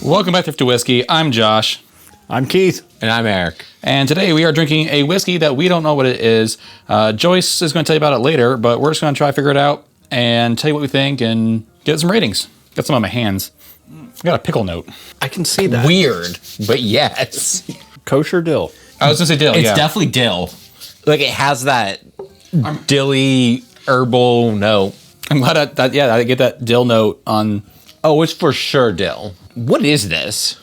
Welcome back to Thrifty Whiskey. I'm Josh. I'm Keith. And I'm Eric. And today we are drinking a whiskey that we don't know what it is. Joyce is going to tell you about it later, but we're just going to try to figure it out and tell you what we think and get some ratings. Got some on my hands. I got a pickle note. I can see that. Weird, but yes. Kosher dill. I was going to say dill, It's yeah. definitely dill. Like, it has that dilly herbal note. I'm glad I get that dill note on... Oh, it's for sure dill. What is this?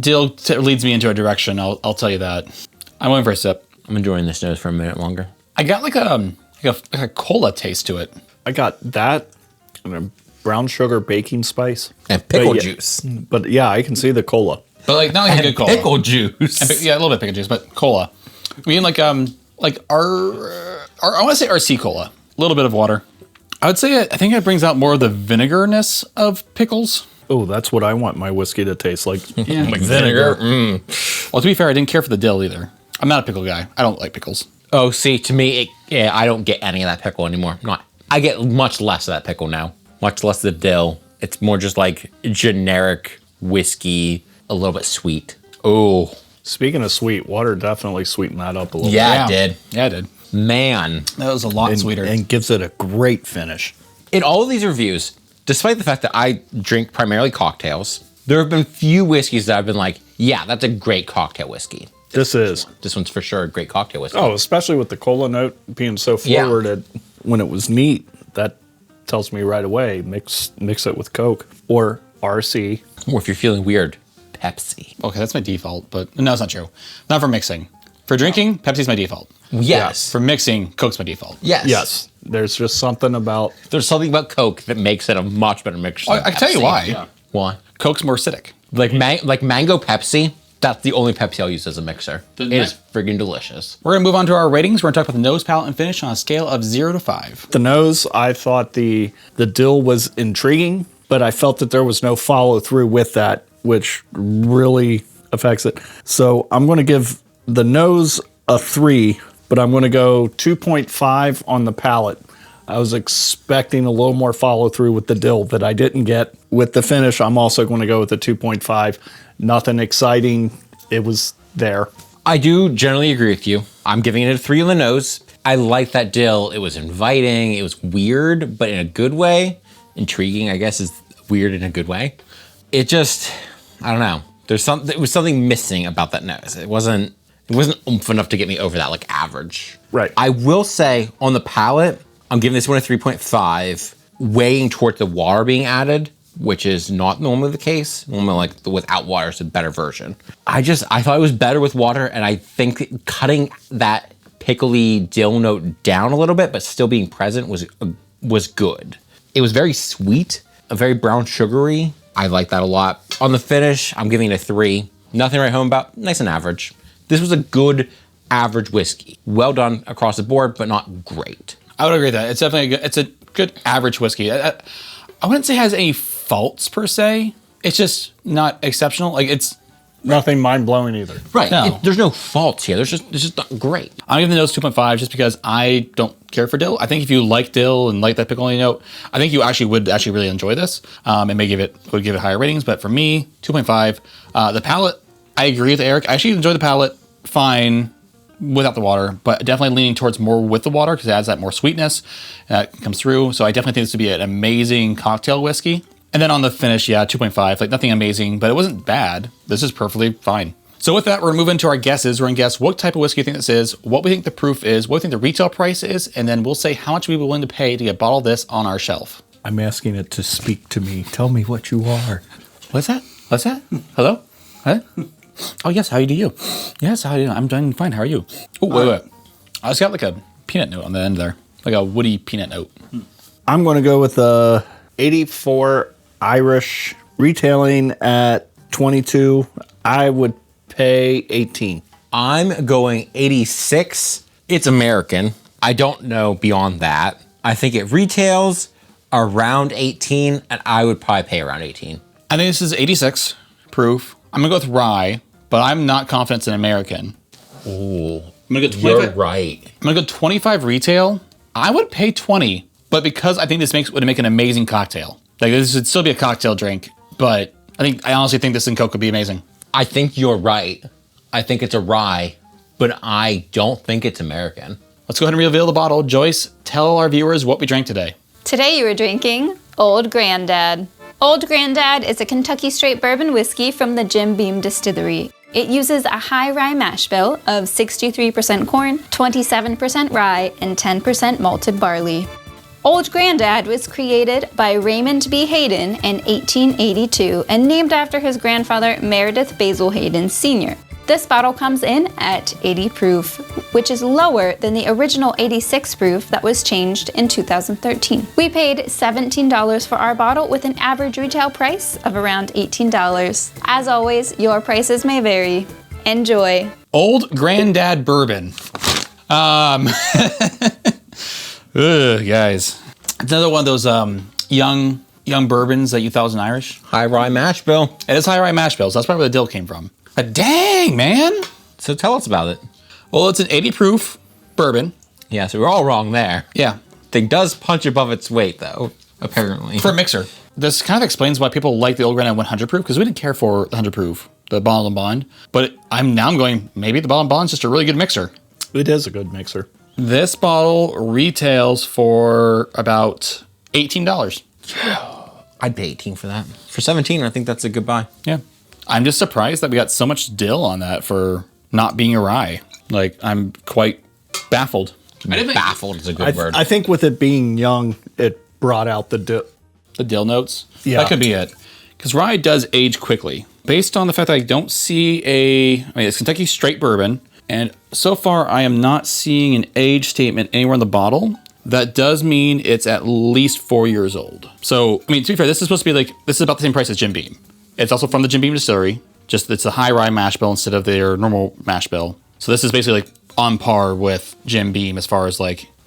Dill leads me into a direction, I'll tell you that. I'm waiting for a sip. I'm enjoying this nose for a minute longer. I got like a cola taste to it. I got that and a brown sugar baking spice. And pickle But juice. But yeah, I can see the cola. But like not like a good cola. Pickle juice. Yeah, a little bit of pickle juice, but cola. I mean like our I want to say RC cola. A little bit of water. I would say I think it brings out more of the vinegarness of pickles. Oh, that's what I want my whiskey to taste like. Yeah. Like vinegar. Well, to be fair, I didn't care for the dill either. I'm not a pickle guy. I don't like pickles. Oh, see, to me, I don't get any of that pickle anymore. I get much less of that pickle now. Much less of the dill. It's more just like generic whiskey, a little bit sweet. Oh. Speaking of sweet, water definitely sweetened that up a little Yeah, it did. Yeah, it did. Man. That was a lot bit. sweeter. And gives it a great finish. In all of these reviews, despite the fact that I drink primarily cocktails, there have been few whiskeys that I've been like, yeah, that's a great cocktail whiskey. This This one's for sure a great cocktail whiskey. Oh, especially with the cola note being so Yeah. forward when it was neat, that tells me right away, mix it with Coke or RC. Or if you're feeling weird, Pepsi. Okay, that's my default, but no, it's not true. Not for mixing. For drinking, Pepsi's my default. Yes. For mixing, Coke's my default. Yes. Yes, there's just something about... There's something about Coke that makes it a much better mixture. I than can tell you Pepsi. why. Yeah. Why? Coke's more acidic. Like mango Pepsi, that's the only Pepsi I'll use as a mixer. Doesn't It is that- friggin' delicious. We're gonna move on to our ratings. We're gonna talk about the nose, palate, and finish on a scale of 0 to 5. The nose, I thought the dill was intriguing, but I felt that there was no follow through with that, which really affects it. So I'm going to give the nose a 3, but I'm going to go 2.5 on the palate. I was expecting a little more follow through with the dill that I didn't get. With the finish, I'm also going to go with a 2.5. Nothing exciting. It was there. I do generally agree with you. I'm giving it a 3 on the nose. I like that dill. It was inviting. It was weird, but in a good way. Intriguing, I guess, is weird in a good way. It just, I don't know. It was something missing about that nose. It wasn't oomph enough to get me over that, like, average. Right. I will say, on the palate, I'm giving this one a 3.5, weighing towards the water being added, which is not normally the case. Normally, like, the without water is a better version. I thought it was better with water, and I think cutting that pickly dill note down a little bit, but still being present was good. It was very sweet, a very brown sugary. I like that a lot. On the finish, I'm giving it a 3. Nothing to write home about, nice and average. This was a good average whiskey. Well done across the board, but not great. I would agree with that. It's definitely it's a good average whiskey. I wouldn't say it has any faults per se. It's just not exceptional. Like it's Nothing mind blowing either. Right, No. there's no faults here. It's just not great. I'm giving the nose 2.5 just because I don't care for dill. I think if you like dill and like that pickle note, I think you would really enjoy this. And would give it higher ratings. But for me, 2.5. The palate, I agree with Eric. I actually enjoy the palate fine without the water, but definitely leaning towards more with the water because it adds that more sweetness that comes through. So I definitely think this would be an amazing cocktail whiskey. And then on the finish, yeah, 2.5, like nothing amazing, but it wasn't bad. This is perfectly fine. So with that, we're gonna move into our guesses. We're gonna guess what type of whiskey you think this is, what we think the proof is, what we think the retail price is, and then we'll say how much we'd be willing to pay to get a bottle of this on our shelf. I'm asking it to speak to me. Tell me what you are. What's that? What's that? Hello? Huh? Oh yes, how do you? Yes, how do you? I'm doing fine, how are you? Oh, wait. I just got like a peanut note on the end there. Like a woody peanut note. I'm going to go with a 84 Irish, retailing at 22. I would pay 18. I'm going 86. It's American. I don't know beyond that. I think it retails around 18, and I would probably pay around 18. I think this is 86 proof. I'm gonna go with rye, but I'm not confident in American. Ooh, I'm gonna go 25. you're right. I'm gonna go 25 retail. I would pay 20, but because I think this would make an amazing cocktail. Like this would still be a cocktail drink, but I honestly think this in Coke would be amazing. I think you're right. I think it's a rye, but I don't think it's American. Let's go ahead and reveal the bottle. Joyce, tell our viewers what we drank today. Today you were drinking Old Grand-Dad. Old Grand-Dad is a Kentucky straight bourbon whiskey from the Jim Beam Distillery. It uses a high rye mash bill of 63% corn, 27% rye, and 10% malted barley. Old Grand-Dad was created by Raymond B. Hayden in 1882 and named after his grandfather Meredith Basil Hayden Sr. This bottle comes in at 80 proof, which is lower than the original 86 proof that was changed in 2013. We paid $17 for our bottle with an average retail price of around $18. As always, your prices may vary. Enjoy. Old Grand-Dad Bourbon. Ugh, guys. It's another one of those young bourbons that you thought was an Irish. High rye mash bill. It is high rye mash bills. That's probably where the dill came from. But dang, man. So tell us about it. Well, it's an 80 proof bourbon. Yeah, so we're all wrong there. Yeah. Thing does punch above its weight, though, apparently. For a mixer. This kind of explains why people like the Old Grand-Dad 100 proof, because we didn't care for the 100 proof, the Bottle and Bond. But I'm going, maybe the Bottle and Bond's just a really good mixer. It is a good mixer. This bottle retails for about $18. I'd pay 18 for that. For 17, I think that's a good buy. Yeah. I'm just surprised that we got so much dill on that for not being a rye. Like, I'm quite baffled. Baffled is a good word. I think with it being young, it brought out the dill notes? Yeah. That could be it. Because rye does age quickly. Based on the fact that I don't see it's Kentucky straight bourbon, and so far I am not seeing an age statement anywhere in the bottle. That does mean it's at least 4 years old. So, to be fair, this is supposed to be this is about the same price as Jim Beam. It's also from the Jim Beam Distillery, just it's a high rye mash bill instead of their normal mash bill. So this is basically on par with Jim Beam as far as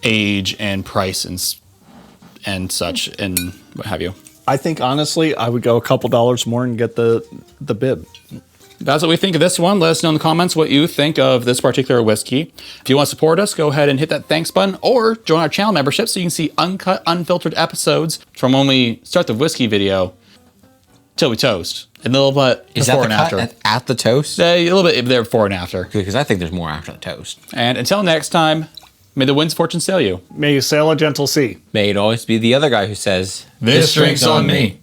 age and price and such and what have you. I think honestly, I would go a couple dollars more and get the bib. That's what we think of this one. Let us know in the comments what you think of this particular whiskey. If you want to support us, go ahead and hit that thanks button or join our channel membership so you can see uncut, unfiltered episodes from when we start the whiskey video till we toast. And a little bit before and after. At the toast? A little bit there before and after. Because I think there's more after the toast. And until next time, may the wind's fortune sail you. May you sail a gentle sea. May it always be the other guy who says, This drink's on me.